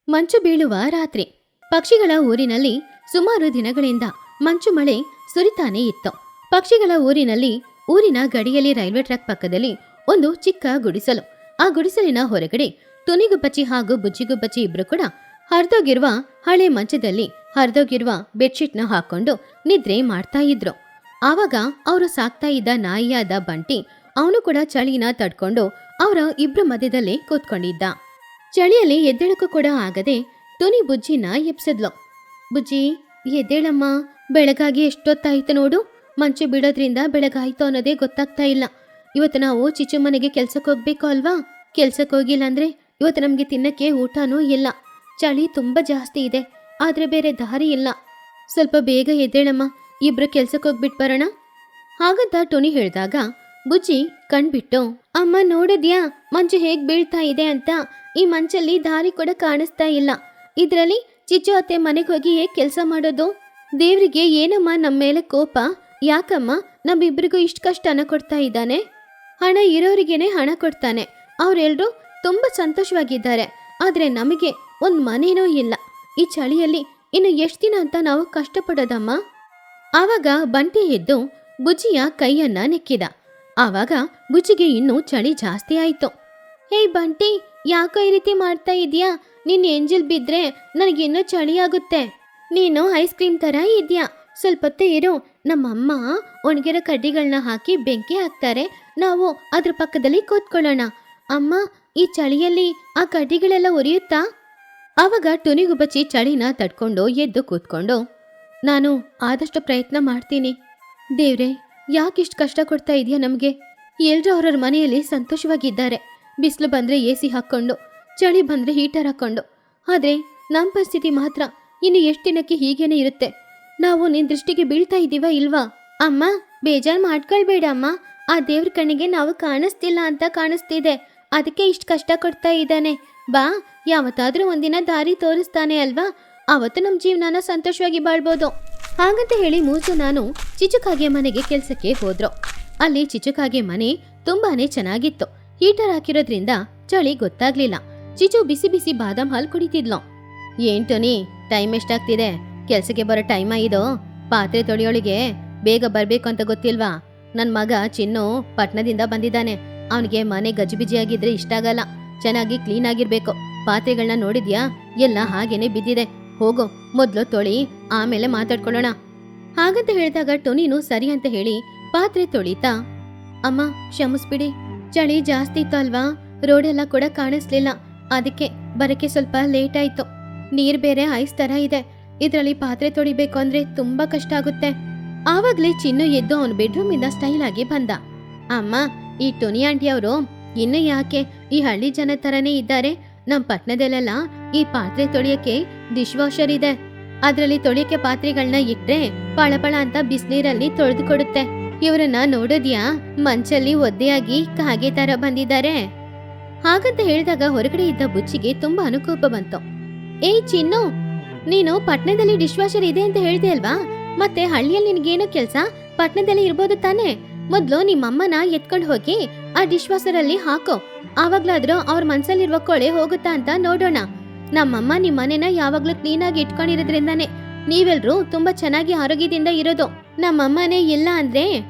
ಮಂಚು ಬೀಳುವ ರಾತ್ರಿ. ಪಕ್ಷಿಗಳ ಊರಿನಲ್ಲಿ ಸುಮಾರು ದಿನಗಳಿಂದ ಮಂಚು ಮಳೆ ಸುರಿತಾನೇ ಇತ್ತು. ಪಕ್ಷಿಗಳ ಊರಿನಲ್ಲಿ ಊರಿನ ಗಡಿಯಲ್ಲಿ ರೈಲ್ವೆ ಟ್ರ್ಯಾಕ್ ಪಕ್ಕದಲ್ಲಿ ಒಂದು ಚಿಕ್ಕ ಗುಡಿಸಲು. ಆ ಗುಡಿಸಲಿನ ಹೊರಗಡೆ ತುನಿಗುಬ್ಬಚ್ಚಿ ಹಾಗೂ ಬುಜ್ಜಿಗುಬ್ಬಚ್ಚಿ ಇಬ್ರು ಕೂಡ ಹರಿದೋಗಿರುವ ಹಳೆ ಮಂಚದಲ್ಲಿ ಹರಿದೋಗಿರುವ ಬೆಡ್ಶೀಟ್ನ ಹಾಕೊಂಡು ನಿದ್ರೆ ಮಾಡ್ತಾ ಇದ್ರು. ಆವಾಗ ಅವರು ಸಾಕ್ತಾ ಇದ್ದ ನಾಯಿಯಾದ ಬಂಟಿ ಅವನು ಕೂಡ ಚಳಿನ ತಡ್ಕೊಂಡು ಅವರ ಇಬ್ರು ಮಧ್ಯದಲ್ಲೇ ಕೂತ್ಕೊಂಡಿದ್ದ. ಚಳಿಯಲ್ಲಿ ಎದ್ದೇಳಕ್ಕೂ ಕೂಡ ಆಗದೆ ತುನಿ ಬುಜ್ಜಿನ ಎಬ್ಸಿದ್ಲು. ಬುಜ್ಜಿ, ಎದ್ದೇಳಮ್ಮ, ಬೆಳಗಾಗಿ ಎಷ್ಟೊತ್ತಾಯ್ತು ನೋಡು. ಮಂಚು ಬಿಡೋದ್ರಿಂದ ಬೆಳಗಾಯ್ತು ಅನ್ನೋದೇ ಗೊತ್ತಾಗ್ತಾ ಇಲ್ಲ. ಇವತ್ತು ನಾವು ಚಿಚ್ಚು ಮನೆಗೆ ಕೆಲ್ಸಕ್ಕೆ ಹೋಗ್ಬೇಕು ಅಲ್ವಾ? ಕೆಲ್ಸಕ್ಕೆ ಹೋಗಿಲ್ಲ ಅಂದ್ರೆ ಇವತ್ತು ನಮ್ಗೆ ತಿನ್ನಕ್ಕೆ ಊಟನೂ ಇಲ್ಲ. ಚಳಿ ತುಂಬಾ ಜಾಸ್ತಿ ಇದೆ, ಆದ್ರೆ ಬೇರೆ ದಾರಿ ಇಲ್ಲ. ಸ್ವಲ್ಪ ಬೇಗ ಎದ್ದೇಳಮ್ಮ, ಇಬ್ರು ಕೆಲ್ಸಕ್ಕೆ ಹೋಗ್ಬಿಟ್ಟು ಬರೋಣ. ಹಾಗಂತ ಟೋನಿ ಹೇಳಿದಾಗ ಬುಜ್ಜಿ ಕಣ್ಬಿಟ್ಟು, ಅಮ್ಮ ನೋಡಿದ್ಯಾ ಮಂಚು ಹೇಗ್ ಬೀಳ್ತಾ ಇದೆ ಅಂತ? ಈ ಮಂಚಲ್ಲಿ ದಾರಿ ಕೂಡ ಕಾಣಿಸ್ತಾ ಇಲ್ಲ. ಇದ್ರಲ್ಲಿ ಚಿಚ್ಚು ಅತ್ತೆ ಮನೆಗೆ ಹೋಗಿ ಹೇಗ್ ಕೆಲಸ ಮಾಡೋದು? ದೇವ್ರಿಗೆ ಏನಮ್ಮ ನಮ್ಮ ಮೇಲೆ ಕೋಪ? ಯಾಕಮ್ಮ ನಮ್ಮಿಬ್ರಿಗೂ ಇಷ್ಟು ಕಷ್ಟ ಹಣ ಕೊಡ್ತಾ ಇದ್ದಾನೆ? ಹಣ ಇರೋರಿಗೇನೆ ಹಣ ಕೊಡ್ತಾನೆ. ಅವರೆಲ್ಲರೂ ತುಂಬಾ ಸಂತೋಷವಾಗಿದ್ದಾರೆ. ಆದ್ರೆ ನಮಗೆ ಒಂದ್ ಮನೇನೂ ಇಲ್ಲ. ಈ ಚಳಿಯಲ್ಲಿ ಇನ್ನು ಎಷ್ಟು ದಿನ ಅಂತ ನಾವು ಕಷ್ಟಪಡೋದಮ್ಮ? ಆವಾಗ ಬಂಟಿ ಎದ್ದು ಬುಜ್ಜಿಯ ಕೈಯನ್ನ ನೆಕ್ಕಿದ. ಆವಾಗ ಬುಜ್ಜಿಗೆ ಇನ್ನೂ ಚಳಿ ಜಾಸ್ತಿ ಆಯ್ತು. ಹೇ ಬಂಟಿ, ಯಾಕೋ ಈ ರೀತಿ ಮಾಡ್ತಾ ಇದೀಯಾ? ನಿನ್ ಎಂಜಲ್ ಬಿದ್ರೆ ನನಗಿನ್ನೂ ಚಳಿ ಆಗುತ್ತೆ. ನೀನು ಐಸ್ ಕ್ರೀಮ್ ತರ ಇದ್ಯಾ. ಸ್ವಲ್ಪ ಹೊತ್ತೇ ಇರು. ನಮ್ಮಮ್ಮ ಒಣಗಿರೋ ಕಡ್ಡಿಗಳನ್ನ ಹಾಕಿ ಬೆಂಕಿ ಹಾಕ್ತಾರೆ, ನಾವು ಅದ್ರ ಪಕ್ಕದಲ್ಲಿ ಕೂತ್ಕೊಳ್ಳೋಣ. ಅಮ್ಮ, ಈ ಚಳಿಯಲ್ಲಿ ಆ ಕಡ್ಡಿಗಳೆಲ್ಲ ಉರಿಯುತ್ತಾ? ಆವಾಗ ಟುನಿಗುಬ್ಬಚ್ಚಿ ಚಳಿನ ತಡ್ಕೊಂಡು ಎದ್ದು ಕೂತ್ಕೊಂಡು, ನಾನು ಆದಷ್ಟು ಪ್ರಯತ್ನ ಮಾಡ್ತೀನಿ. ದೇವ್ರೆ, ಯಾಕಿಷ್ಟು ಕಷ್ಟ ಕೊಡ್ತಾ ಇದೆಯಾ ನಮಗೆ? ಎಲ್ರೂ ಅವ್ರವ್ರ ಮನೆಯಲ್ಲಿ ಸಂತೋಷವಾಗಿದ್ದಾರೆ. ಬಿಸಿಲು ಬಂದರೆ AC ಹಾಕ್ಕೊಂಡು, ಚಳಿ ಬಂದರೆ ಹೀಟರ್ ಹಾಕ್ಕೊಂಡು. ಆದರೆ ನಮ್ಮ ಪರಿಸ್ಥಿತಿ ಮಾತ್ರ ಇನ್ನು ಎಷ್ಟು ದಿನಕ್ಕೆ ಹೀಗೇನೆ ಇರುತ್ತೆ. ನಾವು ನಿನ್ನ ದೃಷ್ಟಿಗೆ ಬೀಳ್ತಾ ಇದ್ದೀವ ಇಲ್ವಾ? ಅಮ್ಮ, ಬೇಜಾರು ಮಾಡ್ಕೊಳ್ಬೇಡ ಅಮ್ಮ. ಆ ದೇವ್ರ ಕಣ್ಣಿಗೆ ನಾವು ಕಾಣಿಸ್ತಿಲ್ಲ ಅಂತ ಕಾಣಿಸ್ತಿದೆ. ಅದಕ್ಕೆ ಇಷ್ಟು ಕಷ್ಟ ಕೊಡ್ತಾ ಇದ್ದಾನೆ. ಬಾ, ಯಾವತ್ತಾದ್ರೂ ಒಂದಿನ ದಾರಿ ತೋರಿಸ್ತಾನೆ ಅಲ್ವಾ? ಆವತ್ತು ನಮ್ಮ ಜೀವನನ ಸಂತೋಷವಾಗಿ ಬಾಳ್ಬೋದು. ಹಾಗಂತ ಹೇಳಿ ಮೂಜು ನಾನು ಚಿಚುಕಾಗೆ ಮನೆಗೆ ಕೆಲಸಕ್ಕೆ ಹೋದ್ರು. ಅಲ್ಲಿ ಚಿಚುಕಾಗೆ ಮನೆ ತುಂಬಾನೇ ಚೆನ್ನಾಗಿತ್ತು. ಹೀಟರ್ ಹಾಕಿರೋದ್ರಿಂದ ಚಳಿ ಗೊತ್ತಾಗ್ಲಿಲ್ಲ. ಚಿಚು ಬಿಸಿ ಬಿಸಿ ಬಾದಾಮ್ ಹಾಲು ಕುಡಿತಿದ್ಲು. ಏನ್ ಟೋನಿ, ಟೈಮ್ ಎಷ್ಟಾಗ್ತಿದೆ? ಕೆಲ್ಸಕ್ಕೆ ಬರೋ ಟೈಮ ಇದು? ಪಾತ್ರೆ ತೊಳೆಯೋಳಿಗೆ ಬೇಗ ಬರ್ಬೇಕು ಅಂತ ಗೊತ್ತಿಲ್ವಾ? ನನ್ ಮಗ ಚಿನ್ನು ಪಟ್ನದಿಂದ ಬಂದಿದ್ದಾನೆ. ಅವನಿಗೆ ಮನೆ ಗಜಿಬಿಜಿಯಾಗಿದ್ರೆ ಇಷ್ಟ ಆಗಲ್ಲ. ಚೆನ್ನಾಗಿ ಕ್ಲೀನ್ ಆಗಿರ್ಬೇಕು. ಪಾತ್ರೆಗಳನ್ನ ನೋಡಿದ್ಯಾ? ಎಲ್ಲ ಹಾಗೇನೆ ಬಿದ್ದಿದೆ. ಹೋಗೋ, ಮೊದ್ಲು ತೊಳಿ, ಆಮೇಲೆ ಮಾತಾಡ್ಕೊಳ್ಳೋಣ. ಹಾಗಂತ ಹೇಳಿದಾಗ ಟೊನಿನು ಸರಿ ಅಂತ ಹೇಳಿ ಪಾತ್ರೆ ತೊಳಿತಾ, ಅಮ್ಮ ಕ್ಷಮಿಸ್ಬಿಡಿ, ಚಳಿ ಜಾಸ್ತಿ ಇತ್ತು ಅಲ್ವಾ? ರೋಡೆಲ್ಲ ಕೂಡ ಕಾಣಿಸ್ಲಿಲ್ಲ. ಅದಕ್ಕೆ ಬರಕ್ಕೆ ಸ್ವಲ್ಪ ಲೇಟ್ ಆಯ್ತು. ನೀರ್ ಬೇರೆ ಐಸ್ ತರ ಇದೆ. ಇದ್ರಲ್ಲಿ ಪಾತ್ರೆ ತೊಳಿಬೇಕು ಅಂದ್ರೆ ತುಂಬಾ ಕಷ್ಟ ಆಗುತ್ತೆ. ಆವಾಗ್ಲೇ ಚಿನ್ನು ಎದ್ದು ಅವನ ಬೆಡ್ರೂಮ್ ಇಂದ ಸ್ಟೈಲ್ ಆಗಿ ಬಂದ. ಅಮ್ಮ, ಈ ಟೊನಿ ಆಂಟಿ ಅವರು ಇನ್ನು ಯಾಕೆ ಈ ಹಳ್ಳಿ ಜನ ತರನೇ ಇದ್ದಾರೆ. ನಮ್ ಪಟ್ನದಲ್ಲೆಲ್ಲ ಈ ಪಾತ್ರೆ ತೊಳಿಯಕ್ಕೆ ಡಿಶ್ ವಾಷರ್ ಇದೆ. ಅದ್ರಲ್ಲಿ ತೊಳಿಯಕ್ಕೆ ಪಾತ್ರೆಗಳನ್ನ ಇಟ್ರೆ ಪಳಪಳ ಅಂತ ಬಿಸಿನೀರಲ್ಲಿ ತೊಳೆದು ಕೊಡುತ್ತೆ. ಇವರನ್ನ ನೋಡೋದ್ಯಾ? ಮಂಚಲ್ಲಿ ಒದ್ದೆಯಾಗಿ ಕಾಗೆ ತರ ಬಂದಿದ್ದಾರೆ. ಹಾಗಂತ ಹೇಳಿದಾಗ ಹೊರಗಡೆ ಇದ್ದ ಬುಚ್ಚಿಗೆ ತುಂಬಾ ಅನುಕೋಪ ಬಂತು. ಏಯ್ ಚಿನ್ನು, ನೀನು ಪಟ್ನದಲ್ಲಿ ಡಿಶ್ ವಾಷರ್ ಇದೆ ಅಂತ ಹೇಳ್ದೆ ಅಲ್ವಾ? ಮತ್ತೆ ಹಳ್ಳಿಯಲ್ಲಿ ನಿನ್ಗೇನು ಕೆಲ್ಸ? ಪಟ್ನದಲ್ಲಿ ಇರ್ಬೋದು ತಾನೆ? ಮೊದ್ಲು ನಿಮ್ಮಮ್ಮನ ಎತ್ಕೊಂಡು ಹೋಗಿ ಆ ಡಿಶ್ ವಾಷರ್ ಅಲ್ಲಿ ಹಾಕೋ. ಆವಾಗ್ಲಾದ್ರೂ ಅವ್ರ ಮನ್ಸಲ್ಲಿರುವ ಕೊಳೆ ಹೋಗುತ್ತಾ ಅಂತ ನೋಡೋಣ. ನಮ್ಮಮ್ಮ ನಿಮ್ ಮನೆನ ಯಾವಾಗ್ಲೂ ಕ್ಲೀನ್ ಆಗಿ ಇಟ್ಕೊಂಡಿರೋದ್ರಿಂದಾನೆ ನೀವೆಲ್ರೂ ತುಂಬಾ ಚೆನ್ನಾಗಿ ಆರೋಗ್ಯದಿಂದ ಇರೋದು. ನಮ್ಮಮ್ಮನೇ ಇಲ್ಲ ಅಂದ್ರೆ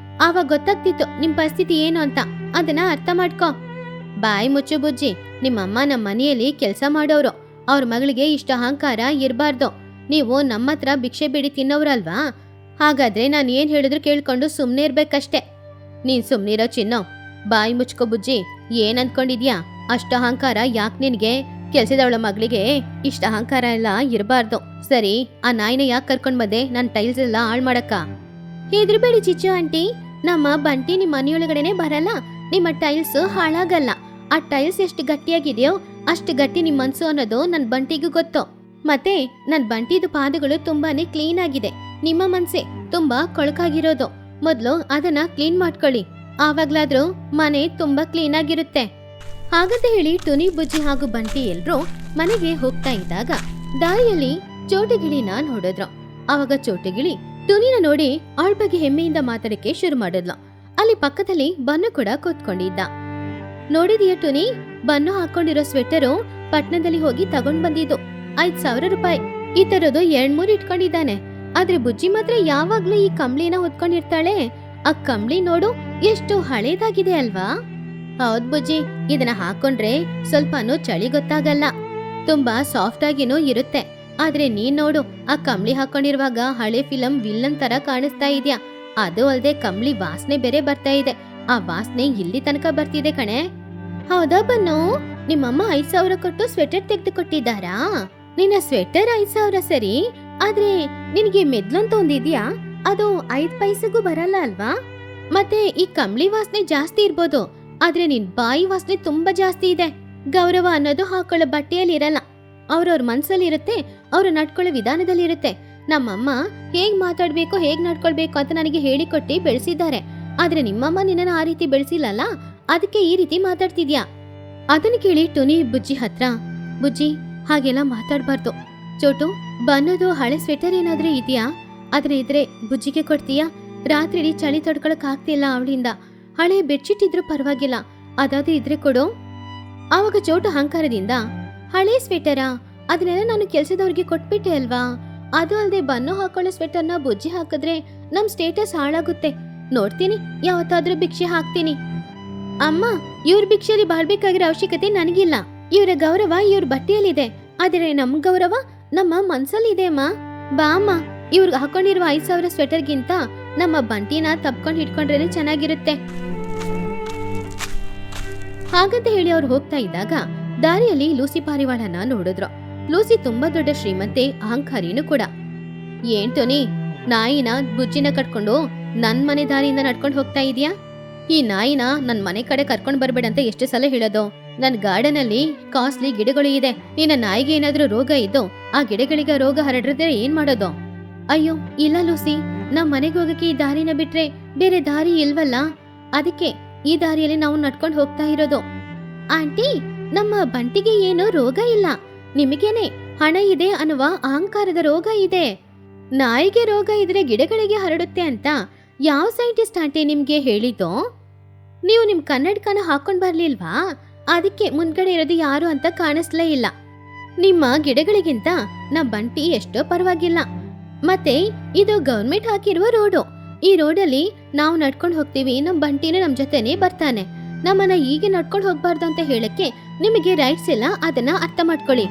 ಆವಾಗ ಗೊತ್ತಾಗ್ತಿತ್ತು ನಿಮ್ ಪರಿಸ್ಥಿತಿ ಏನು ಅಂತ. ಅದನ್ನ ಅರ್ಥ ಮಾಡ್ಕೋ. ಬಾಯ್ ಮುಚ್ಚು ಬುಜ್ಜಿ. ನಿಮ್ಮಮ್ಮ ನಮ್ಮ ಮನೆಯಲ್ಲಿ ಕೆಲಸ ಮಾಡೋರು. ಅವ್ರ ಮಗಳಿಗೆ ಇಷ್ಟ ಅಹಂಕಾರ ಇರಬಾರ್ದು. ನೀವು ನಮ್ಮ ಹತ್ರ ಭಿಕ್ಷೆ ಬೇಡಿ ತಿನ್ನೋರಲ್ವಾ? ಹಾಗಾದ್ರೆ ನಾನು ಏನ್ ಹೇಳಿದ್ರು ಕೇಳ್ಕೊಂಡು ಸುಮ್ನೆ ಇರ್ಬೇಕಷ್ಟೆ. ನೀನ್ ಸುಮ್ನಿರೋ ಚಿನ್ನೋ. ಬಾಯಿ ಮುಚ್ಕೋ ಬುಜ್ಜಿ. ಏನ್ ಅನ್ಕೊಂಡಿದ್ಯಾ? ಅಷ್ಟ ಅಹಂಕಾರ ಯಾಕೆ ನಿನ್ಗೆ? ಕೆಲ್ಸದವಳ ಮಗಳಿಗೆ ಇಷ್ಟ ಅಹಂಕಾರ ಎಲ್ಲ ಇರಬಾರ್ದು. ಸರಿ, ಆ ನಾಯಿನ ಯಾಕೆ ಕರ್ಕೊಂಡ್ ಬಂದೆ? ನನ್ ಟೈಲ್ಸ್ ಎಲ್ಲ ಹಾಳ್ ಮಾಡಕ್ಕ? ಹೆದ್ರಬೇಡಿ ಚಿಚ್ಚು ಆಂಟಿ, ನಮ್ಮ ಬಂಟಿ ನಿಮ್ ಮನೆಯೊಳಗಡೆನೆ ಬರಲ್ಲ. ನಿಮ್ಮ ಟೈಲ್ಸ್ ಹಾಳಾಗಲ್ಲ. ಆ ಟೈಲ್ಸ್ ಎಷ್ಟು ಗಟ್ಟಿಯಾಗಿದೆಯೋ ಅಷ್ಟು ಗಟ್ಟಿ ನಿಮ್ ಮನ್ಸು ಅನ್ನೋದು ನನ್ ಬಂಟಿಗೂ ಗೊತ್ತು. ಮತ್ತೆ ನನ್ ಬಂಟಿದು ಪಾದಗಳು ತುಂಬಾನೇ ಕ್ಲೀನ್ ಆಗಿದೆ. ನಿಮ್ಮ ಮನ್ಸೆ ತುಂಬಾ ಕೊಳಕಾಗಿರೋದು. ಮೊದ್ಲು ಅದನ್ನ ಕ್ಲೀನ್ ಮಾಡ್ಕೊಳ್ಳಿ. ಆವಾಗ್ಲಾದ್ರೂ ಮನೆ ತುಂಬಾ ಕ್ಲೀನ್ ಆಗಿರುತ್ತೆ. ಹಾಗಂತ ಹೇಳಿ ಟುನಿ, ಬುಜ್ಜಿ ಹಾಗೂ ಬಂಟಿ ಎಲ್ರೂ ಮನೆಗೆ ಹೋಗ್ತಾ ಇದ್ದಾಗ ದಾರಿಯಲ್ಲಿ ಚೋಟಗಿಳಿನ ನೋಡಿದ್ರು. ಆವಾಗ ಚೋಟಗಿಳಿ ಟುನಿನ ನೋಡಿ ಅವಳ ಬಗ್ಗೆ ಹೆಮ್ಮೆಯಿಂದ ಮಾತಾಡಕ್ಕೆ ಶುರು ಮಾಡಿದ್ಲು. ಅಲ್ಲಿ ಪಕ್ಕದಲ್ಲಿ ಬನ್ನು ಕೂಡ ಕೂತ್ಕೊಂಡಿದ್ದ. ನೋಡಿದೀಯ ಟುನಿ, ಬನ್ನು ಹಾಕೊಂಡಿರೋ ಸ್ವೆಟರು ಪಟ್ನದಲ್ಲಿ ಹೋಗಿ ತಗೊಂಡ್ ಬಂದಿದ್ದು. 5,000 ರೂಪಾಯಿ. ಈ ತರದ್ದು 2-3 ಇಟ್ಕೊಂಡಿದ್ದಾನೆ. ಆದ್ರೆ ಬುಜ್ಜಿ ಮಾತ್ರ ಯಾವಾಗ್ಲೂ ಈ ಕಂಬ್ಳಿನ ಹೊತ್ಕೊಂಡಿರ್ತಾಳೆ. ಆ ಕಂಬ್ಳಿ ನೋಡು ಎಷ್ಟು ಹಳೇದಾಗಿದೆ ಅಲ್ವಾ? ಹೌದ್ ಬುಜ್ಜಿ, ಇದನ್ನ ಹಾಕೊಂಡ್ರೆ ಸ್ವಲ್ಪನೂ ಚಳಿ ಗೊತ್ತಾಗಲ್ಲ, ತುಂಬಾ ಸಾಫ್ಟ್ ಆಗಿನೂ ಇರುತ್ತೆ. ಆದ್ರೆ ನೀನ್ ನೋಡು, ಆ ಕಂಬ್ಳಿ ಹಾಕೊಂಡಿರುವಾಗ ಹಳೆ ಫಿಲಂ ವಿಲ್ಲನ್ ತರ ಕಾಣಿಸ್ತಾ ಇದ್ಯಾ. ಅದು ಅಲ್ದೆ ಕಂಬ್ಳಿ ವಾಸನೆ ಬೇರೆ ಬರ್ತಾ ಇದೆ. ಆ ವಾಸನೆ ಇಲ್ಲಿ ತನಕ ಬರ್ತಿದೆ ಕಣೆ. ಹೌದಾ ಬನ್ನು, ನಿಮ್ಮಮ್ಮ 5,000 ಕೊಟ್ಟು ಸ್ವೆಟರ್ ತೆಗೆದು ಕೊಟ್ಟಿದ್ದಾರಾ? ನಿನ್ನ ಸ್ವೆಟರ್ 5,000 ಸರಿ, ಆದ್ರೆ ನಿನಗೆ ಮೆದ್ಲಂತ ಒಂದಿದ್ಯಾ, ಅದು 5 ಪೈಸೆಗೂ ಬರಲ್ಲ ಅಲ್ವಾ? ಮತ್ತೆ ಈ ಕಂಬ್ಳಿ ವಾಸನೆ ಜಾಸ್ತಿ ಇರ್ಬೋದು, ಆದ್ರೆ ನಿನ್ ಬಾಯಿ ವಾಸನೆ ತುಂಬಾ ಜಾಸ್ತಿ ಇದೆ. ಗೌರವ ಅನ್ನೋದು ಹಾಕೊಳ್ಳೋ ಬಟ್ಟೆಯಲ್ಲಿ ಇರಲ್ಲ, ಅವ್ರವ್ರ ಮನ್ಸಲ್ಲಿ ಇರುತ್ತೆ, ಅವ್ರು ನಡ್ಕೊಳ್ಳೋ ವಿಧಾನದಲ್ಲಿ ಇರುತ್ತೆ. ನಮ್ಮಮ್ಮ ಹೇಗ್ ಮಾತಾಡ್ಬೇಕು, ಹೇಗ್ ನಡ್ಕೊಳ್ಬೇಕು ಅಂತ ನನಗೆ ಹೇಳಿಕೊಟ್ಟಿ ಬೆಳೆಸಿದ್ದಾರೆ. ಆದ್ರೆ ನಿಮ್ಮಮ್ಮ ನಿನ್ನ ಆ ರೀತಿ ಬೆಳೆಸಿಲ್ಲಲ್ಲ, ಅದಕ್ಕೆ ಈ ರೀತಿ ಮಾತಾಡ್ತಿದ್ಯಾ. ಅದನ್ನ ಕೇಳಿ ಟುನಿ ಬುಜ್ಜಿ ಹತ್ರ, ಬುಜ್ಜಿ ಹಾಗೆಲ್ಲ ಮಾತಾಡ್ಬಾರ್ದು. ಚೋಟು, ಬನ್ನೋದು ಹಳೆ ಸ್ವೆಟರ್ ಏನಾದ್ರೂ ಇದೆಯಾ? ಆದ್ರೆ ಇದ್ರೆ ಬುಜ್ಜಿಗೆ ಕೊಡ್ತೀಯಾ? ರಾತ್ರಿ ಚಳಿ ತಡ್ಕೊಳಕ್ ಆಗ್ತಿಲ್ಲ ಅವಳಿಂದ. ಹಳೆ ಬೆಡ್ಶೀಟ್ ಇದ್ರೂ ಪರವಾಗಿಲ್ಲ, ಅದಾದ್ರೂ ಇದ್ರೆ ಕೊಡು. ಆವಾಗ ಚೋಟು ಅಹಂಕಾರದಿಂದ, ಹಳೆ ಸ್ವೆಟರಾ? ಅದನ್ನೆಲ್ಲ ನಾನು ಕೆಲ್ಸದವ್ರಿಗೆ ಕೊಟ್ಬಿಟ್ಟೆ ಅಲ್ವಾ? ಅದು ಅಲ್ದೆ ಬನ್ನು ಹಾಕೊಳ್ಳೋ ಸ್ವೆಟರ್ನ ಬುಜ್ಜಿ ಹಾಕಿದ್ರೆ ನಮ್ ಸ್ಟೇಟಸ್ ಹಾಳಾಗುತ್ತೆ. ನೋಡ್ತೀನಿ, ಯಾವತ್ತಾದ್ರೂ ಭಿಕ್ಷೆ ಹಾಕ್ತೀನಿ. ಅಮ್ಮ, ಇವ್ರ ಭಿಕ್ಷೆಯಲ್ಲಿ ಬಾಳ್ಬೇಕಾಗಿರೋ ಅವಶ್ಯಕತೆ ನನಗಿಲ್ಲ. ಇವರ ಗೌರವ ಇವ್ರ ಬಟ್ಟೆಯಲ್ಲಿದೆ, ಆದ್ರೆ ನಮ್ ಗೌರವ ನಮ್ಮ ಮನ್ಸಲ್ಲಿದೆ ಅಮ್ಮ. ಬಾ ಅಮ್ಮ, ಇವ್ರಿಗೆ ಹಾಕೊಂಡಿರುವ 5,000 ಸ್ವೆಟರ್ಗಿಂತ ನಮ್ಮ ಬಂಟಿನ ತಪ್ಕೊಂಡು ಇಟ್ಕೊಂಡ್ರೇನೆ ಚೆನ್ನಾಗಿರುತ್ತೆ. ಹಾಗಂತ ಹೇಳಿ ಅವ್ರು ಹೋಗ್ತಾ ಇದ್ದಾಗ ದಾರಿಯಲ್ಲಿ ಲೂಸಿ ಪಾರಿವಾಳನ ನೋಡಿದ್ರು. ಲೂಸಿ ತುಂಬಾ ದೊಡ್ಡ ಶ್ರೀಮಂತೆ, ಅಹಂಕಾರಿನೂ ಕೂಡ. ಏನ್ ಟೋನಿ, ನಾಯಿನ ಬುಜ್ಜಿನ ಕಟ್ಕೊಂಡು ನನ್ ಮನೆ ದಾರಿಯಿಂದ ನಡ್ಕೊಂಡು ಹೋಗ್ತಾ ಇದೀಯಾ? ಈ ನಾಯಿನ ನನ್ ಮನೆ ಕಡೆ ಕರ್ಕೊಂಡ್ ಬರ್ಬೇಡ ಅಂತ ಎಷ್ಟು ಸಲ ಹೇಳೋದು? ನನ್ ಗಾರ್ಡನ್ ಅಲ್ಲಿ ಕಾಸ್ಟ್ಲಿ ಗಿಡಗಳು ಇದೆ. ನಿನ್ನ ನಾಯಿಗೆ ಏನಾದ್ರೂ ರೋಗ ಇದ್ದು ಆ ಗಿಡಗಳಿಗೆ ರೋಗ ಹರಡಿದ್ರೆ ಏನ್ ಮಾಡೋದು? ಅಯ್ಯೋ ಇಲ್ಲ ಲೂಸಿ, ನಮ್ ಮನೆಗೆ ಹೋಗಕ್ಕೆ ಈ ದಾರಿನ ಬಿಟ್ರೆ ಬೇರೆ ದಾರಿ ಇಲ್ವಲ್ಲ, ಅದಕ್ಕೆ ಈ ದಾರಿಯಲ್ಲಿ ನಾವು ನಡ್ಕೊಂಡು ಹೋಗ್ತಾ ಇರೋದು. ಆಂಟಿ, ನಮ್ಮ ಬಂಟಿಗೆ ಏನೋ ರೋಗ ಇಲ್ಲ, ನಿಮಗೇನೆ ಹಣ ಇದೆ ಅನ್ನುವ ಅಹಂಕಾರದ ರೋಗ ಇದೆ. ನಾಯಿಗೆ ರೋಗ ಇದ್ರೆ ಗಿಡಗಳಿಗೆ ಹರಡುತ್ತೆ ಅಂತ ಯಾವ ಸೈಂಟಿಸ್ಟ್ ಆಂಟಿ ನಿಮ್ಗೆ ಹೇಳಿದ್ದು? ನೀವು ನಿಮ್ ಕನ್ನಡಕನ ಹಾಕೊಂಡ್ ಬರ್ಲಿಲ್ವಾ? ಅದಕ್ಕೆ ಮುಂದ್ಗಡೆ ಇರೋದು ಯಾರು ಅಂತ ಕಾಣಿಸ್ಲೇ ಇಲ್ಲ. ನಿಮ್ಮ ಗಿಡಗಳಿಗಿಂತ ನಮ್ ಬಂಟಿ ಎಷ್ಟೋ ಪರವಾಗಿಲ್ಲ. ಮತ್ತೆ ಇದು ಗವರ್ಮೆಂಟ್ ಹಾಕಿರುವ ರೋಡು. ಈ ರೋಡಲ್ಲಿ ನಾವು ನಡ್ಕೊಂಡು ಹೋಗ್ತೀವಿ, ನಮ್ ಬಂಟಿನೂ ನಮ್ ಜೊತೆನೆ ಬರ್ತಾನೆ. ನಮ್ಮನ್ನ ಹೀಗೆ ನಡ್ಕೊಂಡು ಹೋಗ್ಬಾರ್ದು ಅಂತ ಹೇಳಕ್ಕೆ ನಿಮಗೆ ರೈಟ್ಸ್ ಇಲ್ಲ, ಅದನ್ನ ಅರ್ಥ ಮಾಡ್ಕೊಳ್ಳಿ.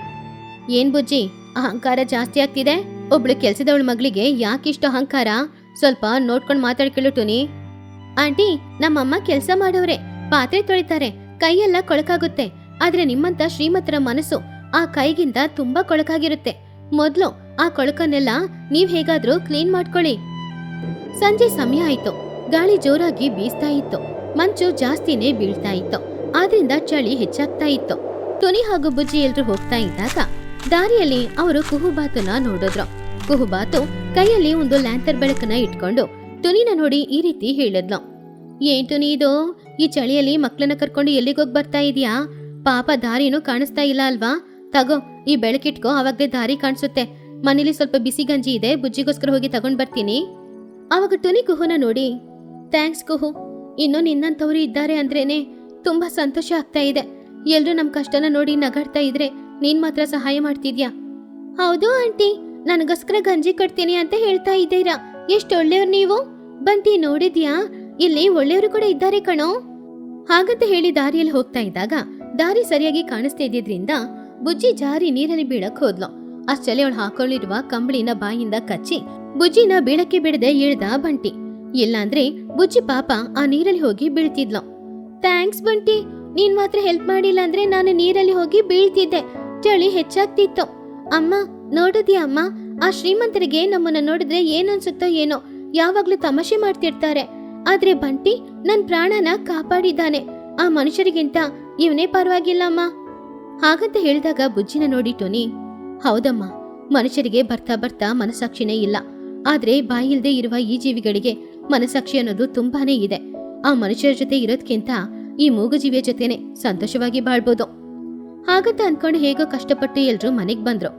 ಏನ್ ಬುಜ್ಜಿ, ಅಹಂಕಾರ ಜಾಸ್ತಿ ಆಗ್ತಿದೆ. ಒಬ್ಳು ಕೆಲ್ಸದವಳ ಮಗಳಿಗೆ ಯಾಕಿಷ್ಟು ಅಹಂಕಾರ? ಸ್ವಲ್ಪ ನೋಡ್ಕೊಂಡು ಮಾತಾಡ್ಕೊಳ್ಳು ಟುನಿ. ಆಂಟಿ, ನಮ್ಮಮ್ಮ ಕೆಲ್ಸ ಮಾಡೋರೆ, ಪಾತ್ರೆ ತೊಳಿತಾರೆ, ಕೈಯೆಲ್ಲ ಕೊಳಕಾಗುತ್ತೆ. ಆದ್ರೆ ನಿಮ್ಮಂತ ಶ್ರೀಮಂತರ ಮನಸ್ಸು ಆ ಕೈಗಿಂತ ತುಂಬಾ ಕೊಳಕಾಗಿರುತ್ತೆ. ಮೊದ್ಲು ಆ ಕೊಳಕನ್ನೆಲ್ಲ ನೀವ್ ಹೇಗಾದ್ರೂ ಕ್ಲೀನ್ ಮಾಡ್ಕೊಳ್ಳಿ. ಸಂಜೆ ಸಮಯ ಆಯ್ತು. ಗಾಳಿ ಜೋರಾಗಿ ಬೀಸ್ತಾ ಇತ್ತು, ಮಂಚು ಜಾಸ್ತಿನೇ ಬೀಳ್ತಾ ಇತ್ತು. ಆದ್ರಿಂದ ಚಳಿ ಹೆಚ್ಚಾಗ್ತಾ ಇತ್ತು. ಟುನಿ ಹಾಗೂ ಬುಜ್ಜಿ ಎಲ್ರು ಹೋಗ್ತಾ ಇದ್ದಾಗ ದಾರಿಯಲ್ಲಿ ಅವರು ಕುಹುಬಾತುನ ನೋಡಿದ್ರು. ಕುಹುಬಾತು ಕೈಯಲ್ಲಿ ಒಂದು ಲ್ಯಾಂತರ್ ಬೆಳಕನ್ನ ಇಟ್ಕೊಂಡು ಟುನಿನ ನೋಡಿ ಈ ರೀತಿ ಹೇಳಿದ್ಲು, ಏನ್ ಟುನಿ ಇದು? ಈ ಚಳಿಯಲ್ಲಿ ಮಕ್ಳನ್ನ ಕರ್ಕೊಂಡು ಎಲ್ಲಿಗೋಗ್ ಬರ್ತಾ ಇದೀಯಾ? ಪಾಪ ದಾರಿನೂ ಕಾಣಿಸ್ತಾ ಇಲ್ಲ ಅಲ್ವಾ? ತಗೋ, ಈ ಬೆಳಕಿಟ್ಕೋ, ಅವಾಗ್ಲೇ ದಾರಿ ಕಾಣಿಸುತ್ತೆ. ಮನೇಲಿ ಸ್ವಲ್ಪ ಬಿಸಿ ಗಂಜಿ ಇದೆ, ಬುಜ್ಜಿಗೋಸ್ಕರ ಹೋಗಿ ತಗೊಂಡ್ ಬರ್ತೀನಿ. ಅವಾಗ ಟುನಿ ಕುಹುನ ನೋಡಿ, ಥ್ಯಾಂಕ್ಸ್ ಕುಹು, ಇನ್ನು ನಿನ್ನಂತವ್ರು ಇದ್ದಾರೆ ಅಂದ್ರೇನೆ ತುಂಬಾ ಸಂತೋಷ ಆಗ್ತಾ ಇದೆ. ಎಲ್ರು ನಮ್ ಕಷ್ಟನ ನೋಡಿ ನಗಾಡ್ತಾ ಇದ್ರೆ ನೀನ್ ಮಾತ್ರ ಸಹಾಯ ಮಾಡ್ತಿದ್ಯಾ. ಹೌದು ಆಂಟಿ, ನನಗೋಸ್ಕರ ಗಂಜಿ ಕೊಡ್ತೀನಿ ಅಂತ ಹೇಳ್ತಾ ಇದ್ದೀರಾ. ಎಷ್ಟು ಒಳ್ಳೆಯವ್ರು ನೀವು. ಬಂಟಿ ನೋಡಿದ್ಯಾ, ಇಲ್ಲಿ ಒಳ್ಳೆಯವರು ಕೂಡ ಇದ್ದಾರೆ ಕಣೋ. ಹಾಗಂತ ಹೇಳಿ ದಾರಿಯಲ್ಲಿ ಹೋಗ್ತಾ ಇದ್ದಾಗ ದಾರಿ ಸರಿಯಾಗಿ ಕಾಣಿಸ್ತಾ ಇದ್ದಿದ್ರಿಂದ ಬುಜ್ಜಿ ಜಾರಿ ನೀರಲ್ಲಿ ಬೀಳಕ್ ಹೋದ್ಲು. ಅಷ್ಟಲ್ಲಿ ಅವಳು ಹಾಕೊಂಡಿರುವ ಕಂಬಳಿನ ಬಾಯಿಂದ ಕಚ್ಚಿ ಬುಜ್ಜಿನ ಬೀಳಕ್ಕೆ ಬಿಡದೆ ಇಳ್ದ ಬಂಟಿ. ಇಲ್ಲಾಂದ್ರೆ ಬುಜ್ಜಿ ಪಾಪ ಆ ನೀರಲ್ಲಿ ಹೋಗಿ ಬೀಳ್ತಿದ್ಲು. ಥ್ಯಾಂಕ್ಸ್ ಬಂಟಿ, ನೀನ್ ಮಾತ್ರ ಹೆಲ್ಪ್ ಮಾಡಿಲ್ಲ ಅಂದ್ರೆ ನಾನು ನೀರಲ್ಲಿ ಹೋಗಿ ಬೀಳ್ತಿದ್ದೆ, ಚಳಿ ಹೆಚ್ಚಾಗ್ತಿತ್ತು. ಅಮ್ಮ ನೋಡಿದ್ಯಾ ಅಮ್ಮ, ಆ ಶ್ರೀಮಂತರಿಗೆ ನಮ್ಮನ್ನ ನೋಡಿದ್ರೆ ಏನ್ ಅನ್ಸುತ್ತೋ ಏನೋ, ಯಾವಾಗ್ಲೂ ತಮಾಷೆ ಮಾಡ್ತಿರ್ತಾರೆ. ಆದ್ರೆ ಬಂಟಿ ನನ್ ಪ್ರಾಣನ ಕಾಪಾಡಿದ್ದಾನೆ. ಆ ಮನುಷ್ಯರಿಗಿಂತ ಇವನೇ ಪರವಾಗಿಲ್ಲಮ್ಮ. ಹಾಗಂತ ಹೇಳಿದಾಗ ಬುಜ್ಜಿನ ನೋಡಿ ಟೋನಿ, ಹೌದಮ್ಮ, ಮನುಷ್ಯರಿಗೆ ಬರ್ತಾ ಬರ್ತಾ ಮನಸ್ಸಾಕ್ಷಿನೇ ಇಲ್ಲ. ಆದ್ರೆ ಬಾಯಿಲ್ದೆ ಇರುವ ಈ ಜೀವಿಗಳಿಗೆ ಮನಸ್ಸಾಕ್ಷಿ ಅನ್ನೋದು ತುಂಬಾನೇ ಇದೆ. ಆ ಮನುಷ್ಯರ ಜೊತೆ ಇರೋದ್ಕಿಂತ ಈ ಮೂಗಜೀವಿಯ ಜೊತೆನೆ ಸಂತೋಷವಾಗಿ ಬಾಳ್ಬೋದು. ಹಾಗಂತ ಅನ್ಕೊಂಡು ಹೇಗೋ ಕಷ್ಟಪಟ್ಟು ಎಲ್ರು ಮನೆಗ್ ಬಂದ್ರು.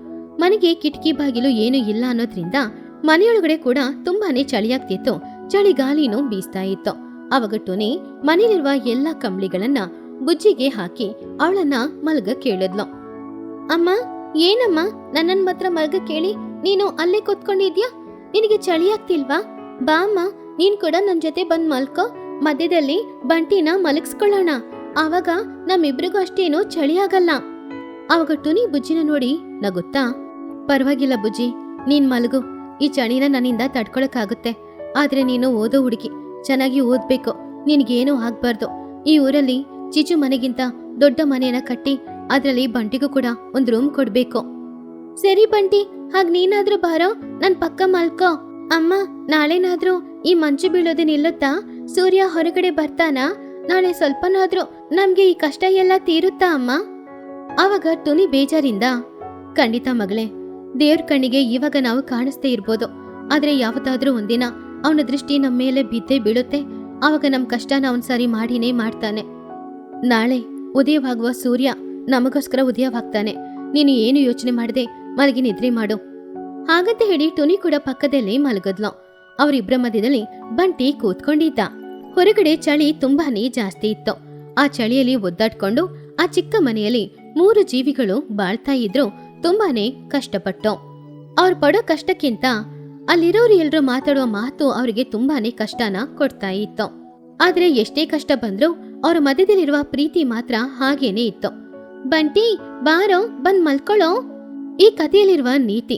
ಮನೆಗೆ ಕಿಟಕಿ ಬಾಗಿಲು ಏನು ಇಲ್ಲ ಅನ್ನೋದ್ರಿಂದ ಮನೆಯೊಳಗಡೆ ಕೂಡ ತುಂಬಾನೇ ಚಳಿಯಾಗ್ತಿತ್ತು. ಚಳಿಗಾಲಿನೂ ಬೀಸ್ತಾ ಇತ್ತು. ಅವಾಗ ಟೋನಿ ಮನೇಲಿರುವ ಎಲ್ಲಾ ಕಂಬಳಿಗಳನ್ನ ಬುಜ್ಜಿಗೆ ಹಾಕಿ ಅವಳನ್ನ ಮಲ್ಗ ಕೇಳಿದ್ಲು. ಅಮ್ಮ, ಏನಮ್ಮ ನನ್ನನ್ ಮಾತ್ರ ಮಲ್ಗ ಕೇಳಿ ನೀನು ಅಲ್ಲೇ ಕೂತ್ಕೊಂಡಿದ್ಯಾ? ನಿನಗೆ ಚಳಿ ಆಗ್ತಿಲ್ವಾ? ಬಾ ಅಮ್ಮ, ನೀನ್ ಕೂಡ ನನ್ ಜೊತೆ ಬಂದ್ ಮಲ್ಕೋ. ಮಧ್ಯದಲ್ಲಿ ಬಂಟಿನ ಮಲಗಿಸ್ಕೊಳ್ಳೋಣ. ಆವಾಗ ನಮ್ಮಿಬ್ರಿಗೂ ಅಷ್ಟೇನು ಚಳಿ ಆಗಲ್ಲ. ಅವಾಗ ಟುನಿ ಬುಜ್ಜಿನ ನೋಡಿ ನಗುತ್ತಾ, ಪರವಾಗಿಲ್ಲ ಬುಜ್ಜಿ, ನೀನ್ ಮಲಗು. ಈ ಚಳಿನ ನನ್ನಿಂದ ತಡ್ಕೊಳಕ್ಕಾಗುತ್ತೆ. ಆದ್ರೆ ನೀನು ಓದೋ ಹುಡುಗಿ, ಚೆನ್ನಾಗಿ ಓದ್ಬೇಕು. ನಿನ್ಗೇನೂ ಆಗ್ಬಾರ್ದು. ಈ ಊರಲ್ಲಿ ಚಿಚು ಮನೆಗಿಂತ ದೊಡ್ಡ ಮನೆಯನ್ನ ಕಟ್ಟಿ ಅದ್ರಲ್ಲಿ ಬಂಟಿಗೂ ಕೂಡ ಒಂದ್ ರೂಮ್ ಕೊಡ್ಬೇಕು. ಸರಿ ಬಂಟಿ, ಹಾಗ್ ನೀನಾದ್ರೂ ಬಾರೋ, ನನ್ ಪಕ್ಕ ಮಲ್ಕೋ. ಅಮ್ಮ, ನಾಳೆನಾದ್ರೂ ಈ ಮಂಚು ಬೀಳೋದು ನಿಲ್ಲುತ್ತಾ? ಸೂರ್ಯ ಹೊರಗಡೆ ಬರ್ತಾನಾ? ನಾಳೆ ಸ್ವಲ್ಪನಾದ್ರೂ ನಮ್ಗೆ ಈ ಕಷ್ಟ ಎಲ್ಲ ತೀರುತ್ತಾ ಅಮ್ಮ? ಆವಾಗ ಟುನಿ ಬೇಜಾರಿಂದ, ಖಂಡಿತ ಮಗಳೇ, ದೇವ್ರ ಕಣ್ಣಿಗೆ ಇವಾಗ ನಾವು ಕಾಣಿಸ್ತೇ ಇರ್ಬೋದು. ಆದ್ರೆ ಯಾವತ್ತಾದ್ರೂ ಒಂದಿನ ಅವನ ದೃಷ್ಟಿ ನಮ್ಮ ಮೇಲೆ ಬಿದ್ದೇ ಬೀಳುತ್ತೆ. ಆವಾಗ ನಮ್ ಕಷ್ಟನ ಅವನ್ ಸರಿ ಮಾಡಿನೇ ಮಾಡ್ತಾನೆ. ನಾಳೆ ಉದಯವಾಗುವ ಸೂರ್ಯ ನಮಗೋಸ್ಕರ ಉದಯವಾಗ್ತಾನೆ. ನೀನು ಏನು ಯೋಚನೆ ಮಾಡದೆ ಮಲಗಿ ನಿದ್ರೆ ಮಾಡು. ಹಾಗಂತ ಹೇಳಿ ಟುನಿ ಕೂಡ ಪಕ್ಕದಲ್ಲಿ ಮಲಗದ್ಲು. ಅವರಿಬ್ಬರ ಮಧ್ಯದಲ್ಲಿ ಬಂಟಿ ಕೂತ್ಕೊಂಡಿದ್ದ. ಹೊರಗಡೆ ಚಳಿ ತುಂಬಾನೇ ಜಾಸ್ತಿ ಇತ್ತು. ಆ ಚಳಿಯಲ್ಲಿ ಒದ್ದಾಡ್ಕೊಂಡು ಆ ಚಿಕ್ಕ ಮನೆಯಲ್ಲಿ 3 ಜೀವಿಗಳು ಬಾಳ್ತಾ ಇದ್ರು ತುಂಬಾನೇ ಕಷ್ಟಪಟ್ಟು. ಅವ್ರು ಪಡೋ ಕಷ್ಟಕ್ಕಿಂತ ಅಲ್ಲಿರೋರು ಎಲ್ರು ಮಾತಾಡುವ ಮಾತು ಅವರಿಗೆ ತುಂಬಾನೇ ಕಷ್ಟನ ಕೊಡ್ತಾ ಇತ್ತು. ಆದ್ರೆ ಎಷ್ಟೇ ಕಷ್ಟ ಬಂದ್ರೂ ಅವ್ರ ಮಧ್ಯದಲ್ಲಿರುವ ಪ್ರೀತಿ ಮಾತ್ರ ಹಾಗೇನೆ ಇತ್ತು. ಬಂಟಿ, ಬಾರೋ, ಬಂದ್ ಮಲ್ಕೊಳ್ಳೋ. ಈ ಕಥೆಯಲ್ಲಿರುವ ನೀತಿ,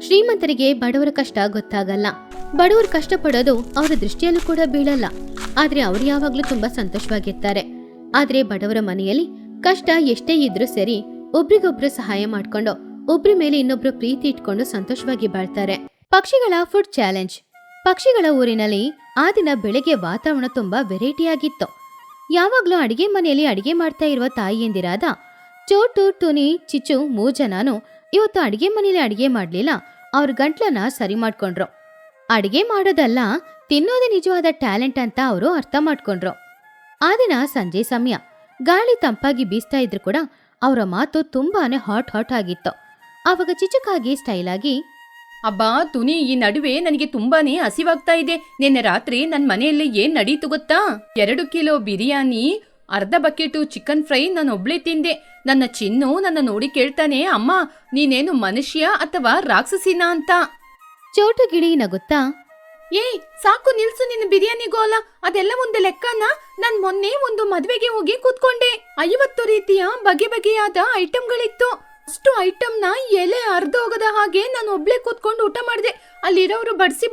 ಶ್ರೀಮಂತರಿಗೆ ಬಡವರ ಕಷ್ಟ ಗೊತ್ತಾಗಲ್ಲ. ಬಡವರು ಕಷ್ಟ ಪಡೋದು ಅವರ ದೃಷ್ಟಿಯಲ್ಲೂ ಕೂಡ ಬೀಳಲ್ಲ. ಆದ್ರೆ ಅವ್ರು ಯಾವಾಗ್ಲೂ ತುಂಬಾ ಸಂತೋಷವಾಗಿರ್ತಾರೆ. ಆದ್ರೆ ಬಡವರ ಮನೆಯಲ್ಲಿ ಕಷ್ಟ ಎಷ್ಟೇ ಇದ್ರೂ ಸರಿ, ಒಬ್ರಿಗೊಬ್ರು ಸಹಾಯ ಮಾಡ್ಕೊಂಡು ಒಬ್ರ ಮೇಲೆ ಇನ್ನೊಬ್ರು ಪ್ರೀತಿ ಇಟ್ಕೊಂಡು ಸಂತೋಷವಾಗಿ ಬಾಳ್ತಾರೆ. ಪಕ್ಷಿಗಳ ಫುಡ್ ಚಾಲೆಂಜ್. ಪಕ್ಷಿಗಳ ಊರಿನಲ್ಲಿ ಆ ದಿನ ಬೆಳಗ್ಗೆ ವಾತಾವರಣ ತುಂಬಾ ವೆರೈಟಿ ಆಗಿತ್ತು. ಯಾವಾಗ್ಲೂ ಅಡಿಗೆ ಮನೆಯಲ್ಲಿ ಅಡಿಗೆ ಮಾಡ್ತಾ ಇರುವ ತಾಯಿಯಂದಿರಾದ ಚೋಟು, ಟುನಿ, ಚಿಚು 3 ಜನನು ಇವತ್ತು ಅಡಿಗೆ ಮನೆಯಲ್ಲಿ ಅಡಿಗೆ ಮಾಡ್ಲಿಲ್ಲ. ಅವ್ರ ಗಂಟ್ಲನ್ನ ಸರಿ ಮಾಡ್ಕೊಂಡ್ರು. ಅಡಿಗೆ ಮಾಡೋದಲ್ಲ, ತಿನ್ನೋದೇ ನಿಜವಾದ ಟ್ಯಾಲೆಂಟ್ ಅಂತ ಅವರು ಅರ್ಥ ಮಾಡ್ಕೊಂಡ್ರು. ಆ ದಿನ ಸಂಜೆ ಸಮಯ ಗಾಳಿ ತಂಪಾಗಿ ಬೀಸ್ತಾ ಇದ್ರು ಕೂಡ ಅವರ ಮಾತು ತುಂಬಾನೇ ಹಾಟ್ ಆಗಿತ್ತು. ಆವಾಗ ಚಿಚುಕಾಗಿ ಸ್ಟೈಲ್ ಆಗಿ, ಅಬ್ಬಾ ತುನಿ, ಈ ನಡುವೆ ನನಗೆ ತುಂಬಾನೇ ಹಸಿವಾಗ್ತಾ ಇದೆ. ನಿನ್ನೆ ರಾತ್ರಿ ನನ್ ಮನೆಯಲ್ಲಿ ಏನ್ ನಡೀತು ಗೊತ್ತಾ? 2 ಕಿಲೋ ಬಿರಿಯಾನಿ, ಅರ್ಧ ಬಕೆಟು ಚಿಕನ್ ಫ್ರೈ ನಾನೊಬ್ಳೇ ತಿಂದೆ. ನನ್ನ ಚಿನ್ನು ನನ್ನ ನೋಡಿ ಕೇಳ್ತಾನೆ, ಅಮ್ಮ ನೀನೇನು ಮನುಷ್ಯ ಅಥವಾ ರಾಕ್ಷಸಿನ ಅಂತ. ಚೋಟು ಗಿಳಿ ನಗುತ್ತಾ, ಸಾಕು ನಿಲ್ಸು ನಿನ್ನ ಬಿರಿಯಾನಿ ಗೋಲ. ಅದೆಲ್ಲ ಒಂದು ಲೆಕ್ಕನ? ನಾನ್ ಮೊನ್ನೆ ಒಂದು ಮದ್ವೆಗೆ ಹೋಗಿ ಕೂತ್ಕೊಂಡೆ. 50 ರೀತಿಯ ಬಗೆ ಬಗೆಯಾದ ಐಟಮ್ಗಳಿತ್ತು. ಅಷ್ಟು ಐಟಮ್ನ ಎಲೆ ಅರ್ಧೋಗದ ಹಾಗೆ ನಾನು ಒಬ್ಳೆ ಕೂತ್ಕೊಂಡು ಊಟ ಮಾಡಿದೆ. ಅಲ್ಲಿರೋರು ಬಡ್ಸಿ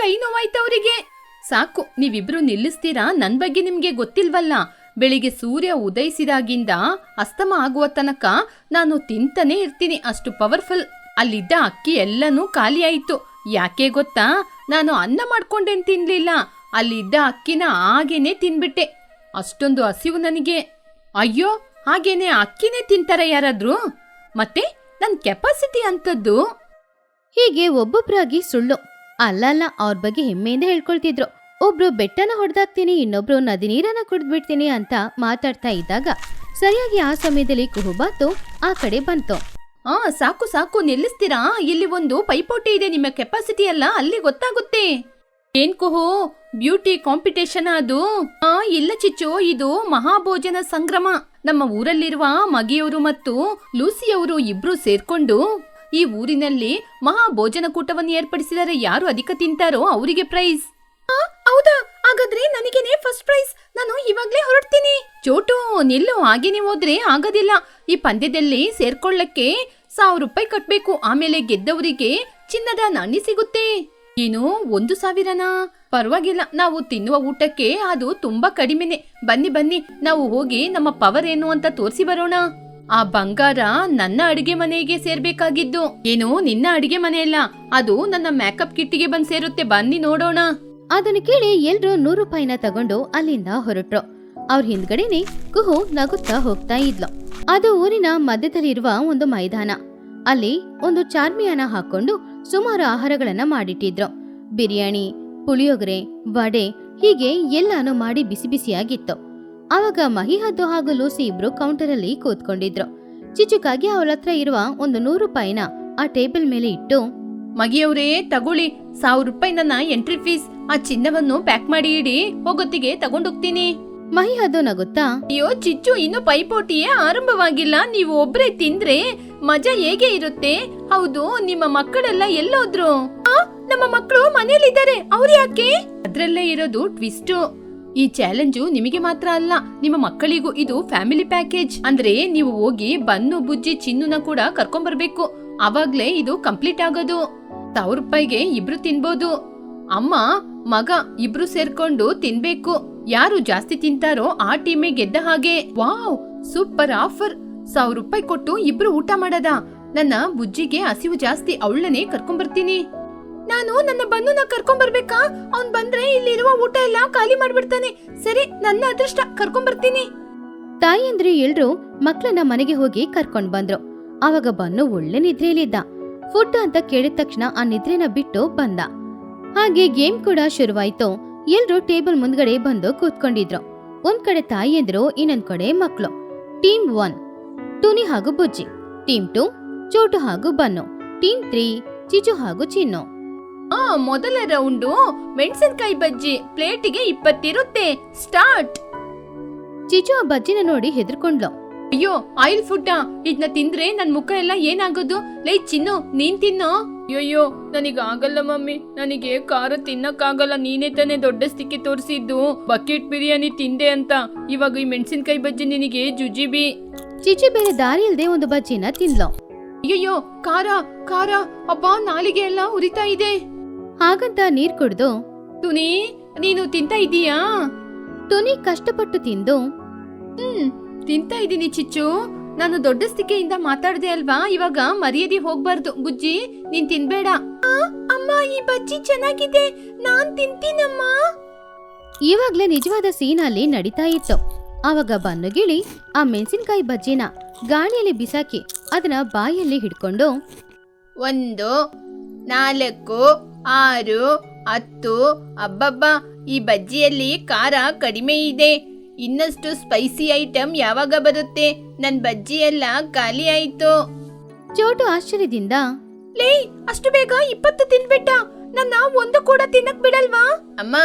ಕೈ ನೋವಾಯ್ತು ಅವರಿಗೆ. ಸಾಕು, ನೀವಿಬ್ರು ನಿಲ್ಲಿಸ್ತೀರಾ? ನನ್ ಬಗ್ಗೆ ನಿಮ್ಗೆ ಗೊತ್ತಿಲ್ವಲ್ಲ. ಬೆಳಿಗ್ಗೆ ಸೂರ್ಯ ಉದಯಿಸಿದಾಗಿಂದ ಅಸ್ತಮ ಆಗುವ ತನಕ ನಾನು ತಿಂತಾನೆ ಇರ್ತೀನಿ, ಅಷ್ಟು ಪವರ್ಫುಲ್. ಅಲ್ಲಿದ್ದ ಅಕ್ಕಿ ಎಲ್ಲನೂ ಖಾಲಿ ಆಯ್ತು. ಯಾಕೆ ಗೊತ್ತಾ? ನಾನು ಅನ್ನ ಮಾಡ್ಕೊಂಡೇನ್ ತಿನ್ಲಿಲ್ಲ, ಅಲ್ಲಿದ್ದ ಅಕ್ಕಿನ ಹಾಗೇನೆ ತಿನ್ಬಿಟ್ಟೆ. ಅಷ್ಟೊಂದು ಹಸಿವು ನನಗೆ. ಅಯ್ಯೋ, ಹಾಗೇನೆ ಅಕ್ಕಿನೇ ತಿಂತಾರ ಯಾರಾದ್ರೂ? ಮತ್ತೆ ನನ್ ಕೆಪಾಸಿಟಿ ಅಂತದ್ದು. ಹೀಗೆ ಒಬ್ಬೊಬ್ರಾಗಿ ಸುಳ್ಳು ಅಲ್ಲಲ್ಲ ಅವ್ರ ಬಗ್ಗೆ ಹೆಮ್ಮೆಯಿಂದ ಹೇಳ್ಕೊಳ್ತಿದ್ರು. ಒಬ್ರು ಬೆಟ್ಟನ ಹೊಡೆದಾಕ್ತೀನಿ, ಇನ್ನೊಬ್ರು ನದಿ ನೀರನ್ನ ಕುಡಿದ್ಬಿಡ್ತೀನಿ ಅಂತ ಮಾತಾಡ್ತಾ ಇದ್ದಾಗ ಸರಿಯಾಗಿ ಆ ಸಮಯದಲ್ಲಿ ಕುಹುಬಾತು ಆ ಕಡೆ ಬಂತು. ಸಾಕು ನಿಲ್ಲಿಸ್ತೀರಾ? ಇಲ್ಲಿ ಒಂದು ಪೈಪೋಟಿ ಇದೆ, ನಿಮ್ಮ ಕೆಪಾಸಿಟಿ ಎಲ್ಲ ಅಲ್ಲಿ ಗೊತ್ತಾಗುತ್ತೆ. ಏನ್ ಕುಹು, ಬ್ಯೂಟಿ ಕಾಂಪಿಟೇಷನ್ ಅದು? ಇಲ್ಲ ಚಿಚ್ಚು, ಇದು ಮಹಾಭೋಜನ ಸಂಗ್ರಮ. ನಮ್ಮ ಊರಲ್ಲಿರುವ ಮಗಿಯವರು ಮತ್ತು ಲೂಸಿಯವರು ಇಬ್ರು ಸೇರ್ಕೊಂಡು ಈ ಊರಿನಲ್ಲಿ ಮಹಾಭೋಜನ ಕೂಟವನ್ನು ಏರ್ಪಡಿಸಿದರೆ ಯಾರು ಅಧಿಕ ತಿಂತಾರೋ ಅವರಿಗೆ ಪ್ರೈಸ್. ಹೌದಾ? ಹಾಗಾದ್ರೆ ನನಗೇನೆ ಫಸ್ಟ್ ಪ್ರೈಸ್. ನಾನು ಇವಾಗ್ಲೇ ಹೊರಡ್ತೀನಿ. ಚೋಟು ನಿಲ್ಲು, ಹಾಗೇನೆ ಹೋದ್ರೆ ಆಗೋದಿಲ್ಲ. ಈ ಪಂದ್ಯದಲ್ಲಿ ಸೇರ್ಕೊಳ್ಳಕ್ಕೆ 1000 ರೂಪಾಯಿ ಕಟ್ಬೇಕು. ಆಮೇಲೆ ಗೆದ್ದವರಿಗೆ ಚಿನ್ನದ ನಾಣ್ಯ ಸಿಗುತ್ತೆ. ಏನು, 1,000ನಾ? ಪರವಾಗಿಲ್ಲ, ನಾವು ತಿನ್ನುವ ಊಟಕ್ಕೆ ಅದು ತುಂಬಾ ಕಡಿಮೆನೆ. ಬನ್ನಿ ನಾವು ಹೋಗಿ ನಮ್ಮ ಪವರ್ ಏನು ಅಂತ ತೋರಿಸಿ ಬರೋಣ. ಆ ಬಂಗಾರ ನನ್ನ ಅಡಿಗೆ ಮನೆಗೆ ಸೇರ್ಬೇಕಾಗಿದ್ದು. ಏನು, ನಿನ್ನ ಅಡಿಗೆ ಮನೆಯಲ್ಲ, ಅದು ನನ್ನ ಮೇಕಪ್ ಕಿಟ್ಟಿಗೆ ಬಂದ್ ಸೇರುತ್ತೆ. ಬನ್ನಿ ನೋಡೋಣ. ಅದನ್ನು ಕೇಳಿ ಎಲ್ರು 100 ರೂಪಾಯಿನ ತಗೊಂಡು ಅಲ್ಲಿಂದ ಹೊರಟ್ರು. ಅವ್ರ ಹಿಂದ್ಗಡೆನೆ ಕುಹು ನಗುತ್ತಾ ಹೋಗ್ತಾ ಇದ್ಲು. ಅದು ಊರಿನ ಮಧ್ಯದಲ್ಲಿರುವ ಒಂದು ಮೈದಾನ. ಅಲ್ಲಿ ಒಂದು ಚಾರ್ಮಿಯಾನ ಹಾಕೊಂಡು ಸುಮಾರು ಆಹಾರಗಳನ್ನ ಮಾಡಿಟ್ಟಿದ್ರು. ಬಿರಿಯಾನಿ, ಪುಳಿಯೋಗರೆ, ವಡೆ, ಹೀಗೆ ಎಲ್ಲಾನು ಮಾಡಿ ಬಿಸಿ ಬಿಸಿಯಾಗಿತ್ತು. ಆವಾಗ ಮಹಿಹದ್ದು ಹಾಗೂ ಲೂಸಿ ಇಬ್ರು ಕೌಂಟರ್ ಅಲ್ಲಿ ಕೂತ್ಕೊಂಡಿದ್ರು. ಚಿಚುಕಾಗಿ ಅವಳ ಹತ್ರ ಇರುವ ಒಂದು 100 ರೂಪಾಯಿನ ಆ ಟೇಬಲ್ ಮೇಲೆ ಇಟ್ಟು, ಮಗಿಯವ್ರೇ ತಗೊಳ್ಳಿ, 1000 ರೂಪಾಯಿ ನನ್ನ ಎಂಟ್ರಿ ಫೀಸ್. ಆ ಚಿನ್ನವನ್ನು ಪ್ಯಾಕ್ ಮಾಡಿ ಇಡಿ, ಹೋಗೊತ್ತಿಗೆ ತಗೊಂಡೋಗ್ತೀನಿ. ಮಹಿ ಅದು ನಗುತ್ತಾ, ಅಯ್ಯೋ ಚಿಚ್ಚು, ಇನ್ನು ಪೈಪೋಟಿಯೇ ಆರಂಭವಾಗಿಲ್ಲ. ನೀವು ಒಬ್ರೇ ತಿಂದ್ರೆ ಮಜಾ ಹೇಗೆ ಇರುತ್ತೆ? ಹೌದು, ನಿಮ್ಮ ಮಕ್ಕಳೆಲ್ಲ ಎಲ್ಲೋದ್ರು? ನಮ್ಮ ಮಕ್ಕಳು ಮನೇಲಿದ್ದಾರೆ. ಅವ್ರು ಯಾಕೆ? ಅದ್ರಲ್ಲೇ ಇರೋದು ಟ್ವಿಸ್ಟ್. ಈ ಚಾಲೆಂಜು ನಿಮಗೆ ಮಾತ್ರ ಅಲ್ಲ, ನಿಮ್ಮ ಮಕ್ಕಳಿಗೂ. ಇದು ಫ್ಯಾಮಿಲಿ ಪ್ಯಾಕೇಜ್. ಅಂದ್ರೆ ನೀವು ಹೋಗಿ ಬನ್ನು, ಬುಜ್ಜಿ, ಚಿನ್ನುನ ಕೂಡ ಕರ್ಕೊಂಡ್ಬರ್ಬೇಕು. ಅವಾಗ್ಲೇ ಇದು ಕಂಪ್ಲೀಟ್ ಆಗೋದು. 1000 ರೂಪಾಯಿಗೆ ಇಬ್ರು ತಿನ್ಬೋದು. ಅಮ್ಮ ಮಗ ಇಬ್ರು ಸೇರ್ಕೊಂಡು ತಿನ್ಬೇಕು. ಯಾರು ಜಾಸ್ತಿ ತಿಂತಾರೋ ಆ ಟೀಮೇ ಗೆದ್ದ ಹಾಗೆ. Wow, super offer. 1000 ರೂಪಾಯಿ ಕೊಟ್ಟು ಇಬ್ರು ಊಟ ಮಾಡದ. ನನ್ನ ಬುಜ್ಜಿಗೆ ಹಸಿವು ಜಾಸ್ತಿ, ಅವಳನ್ನೇ ಕರ್ಕೊಂಡ್ಬರ್ತೀನಿ. ನಾನು ನನ್ನ ಬನ್ನುನ ಕರ್ಕೊಂಡ್ಬರ್ಬೇಕಾ? ಅವ್ನ್ ಬಂದ್ರೆ ಇಲ್ಲಿರುವ ಊಟ ಎಲ್ಲ ಖಾಲಿ ಮಾಡ್ಬಿಡ್ತಾನೆ. ಸರಿ, ನನ್ನ ಅದೃಷ್ಟ, ಕರ್ಕೊಂಡ್ಬರ್ತೀನಿ. ತಾಯಿಯಂದ್ರೆ ಎಲ್ರು ಮಕ್ಳನ್ನ ಮನೆಗೆ ಹೋಗಿ ಕರ್ಕೊಂಡ್ ಬಂದ್ರು. ಆವಾಗ ಬನ್ನು ಒಳ್ಳೆ ನಿದ್ರೆಯಲ್ಲಿದ್ದ. ಫುಡ್ ಅಂತ ಕೇಳಿದ ತಕ್ಷಣ ಆ ನಿದ್ರೆನ ಬಿಟ್ಟು ಬಂದ. ಹಾಗೆ ಗೇಮ್ ಕೂಡ ಶುರುವಾಯ್ತು. ಎಲ್ರು ಟೇಬಲ್ ಮುಂದ್ಗಡೆ ಬಂದು ಕೂತ್ಕೊಂಡಿದ್ರು. ಒಂದ್ ಕಡೆ ತಾಯಿಯಂದ್ರು, ಇನ್ನೊಂದ್ ಕಡೆ ಮಕ್ಳು. ಟೀಮ್ 1 ಟುನಿ ಹಾಗೂ ಬುಜ್ಜಿ, ಟೀಮ್ 2 ಚೋಟು ಹಾಗೂ ಬನ್ನು, ಟೀಮ್ 3 ಚಿಚು ಹಾಗೂ ಚಿನ್ನು. ಮೊದಲ ರೌಂಡು ಮೆಣಸಿನಕಾಯಿ ಬಜ್ಜಿ. ಪ್ಲೇಟಿಗೆ 20 ಇರುತ್ತೆ. ಸ್ಟಾರ್ಟ್. ಚಿಚು ಆ ಬಜ್ಜಿನ ನೋಡಿ ಹೆದರ್ಕೊಂಡ್ಲು. ಅಯ್ಯೋ, ಆಯಿಲ್ ಫುಡ್ ಇದನ್ನ ತಿಂದ್ರೆ ನನ್ ಮುಖ ಎಲ್ಲ ಏನಾಗೋದು? ಲೇ ಚಿನ್ನು, ನೀನ್ ತಿನ್ನೋ. ಅಯ್ಯೋ, ನನಗೆ ಆಗಲ್ಲ ಮಮ್ಮಿ, ನನಗೆ ಖಾರ ತಿನ್ನಕ್ಕಾಗಲ್ಲ. ನೀನೇ ತಾನೇ ದೊಡ್ಡ ಸ್ಟಿಕ್ಕಿ ತೋರಿಸಿದ್ದು ಬಕೆಟ್ ಬಿರಿಯಾನಿ ತಿಂದೆ ಅಂತ. ಇವಾಗ ಈ ಮೆಣಸಿನಕಾಯಿ ಬಜ್ಜಿ ನಿನಗೆ ಜುಜಿಬಿ. ಚಿಚು ಬೇರೆ ದಾರಿ ಇಲ್ದೆ ಒಂದು ಬಜ್ಜಿನ ತಿನ್ಲು. ಅಯ್ಯೋ, ಖಾರ ಖಾರ, ಅಬ್ಬಾ ನಾಲಿಗೆ ಎಲ್ಲ ಉರಿತಾ ಇದೆ. ಹಾಗಂತ ನೀರ್ ಕುಡ್ದು, ತುನಿ ನೀನು ತಿಂತಾ ಇದೀಯಾ? ತುನಿ ಕಷ್ಟಪಟ್ಟು ತಿಂದು, ತಿಂತಾ ಇದೀನಿ ಚಿಚ್ಚು. ನಾನು ದೊಡ್ಡ ಸ್ಥಿಕೆಯಿಂದ ಮಾತಾಡ್ದೆ ಅಲ್ವಾ, ಇವಾಗ ಮರ್ಯಾದೆ ಹೋಗ್ಬಾರ್ದು. ಬುಜ್ಜಿ, ನೀನ್ ತಿನ್ಬೇಡ. ಅಮ್ಮ, ಈ ಬಜ್ಜಿ ಚೆನ್ನಾಗಿದೆ, ನಾನ್ ತಿಂತೀನಮ್ಮ. ಇವಾಗ್ಲೇ ನಿಜವಾದ ಸೀನ್ ಅಲ್ಲಿ ನಡೀತಾ ಇತ್ತು. ಆವಾಗ ಬನ್ನು ಗಿಳಿ ಆ ಮೆಣಸಿನಕಾಯಿ ಬಜ್ಜಿನ ಗಾಳಿಯಲ್ಲಿ ಬಿಸಾಕಿ ಅದನ್ನ ಬಾಯಲ್ಲಿ ಹಿಡ್ಕೊಂಡು, 1 4 6 10, ಅಬ್ಬಬ್ಬಾ, ಈ ಬಜ್ಜಿಯಲ್ಲಿ ಖಾರ ಕಡಿಮೆ ಇದೆ. ಇನ್ನಷ್ಟು ಸ್ಪೈಸಿ ಐಟಮ್ ಯಾವಾಗ ಬರುತ್ತೆ? ನನ್ ಬಜ್ಜಿ ಎಲ್ಲ ಖಾಲಿ ಆಯ್ತು. ಚೋಟು ಆಶ್ಚರ್ಯದಿಂದ, ಲೇ, ಅಷ್ಟು ಬೇಗ 20 ತಿನ್ಬಿಟ್ಟ? ನನ್ನ ಒಂದು ಕೂಡ ತಿನ್ನಕ್ ಬಿಡಲ್ವಾ? ಅಮ್ಮ,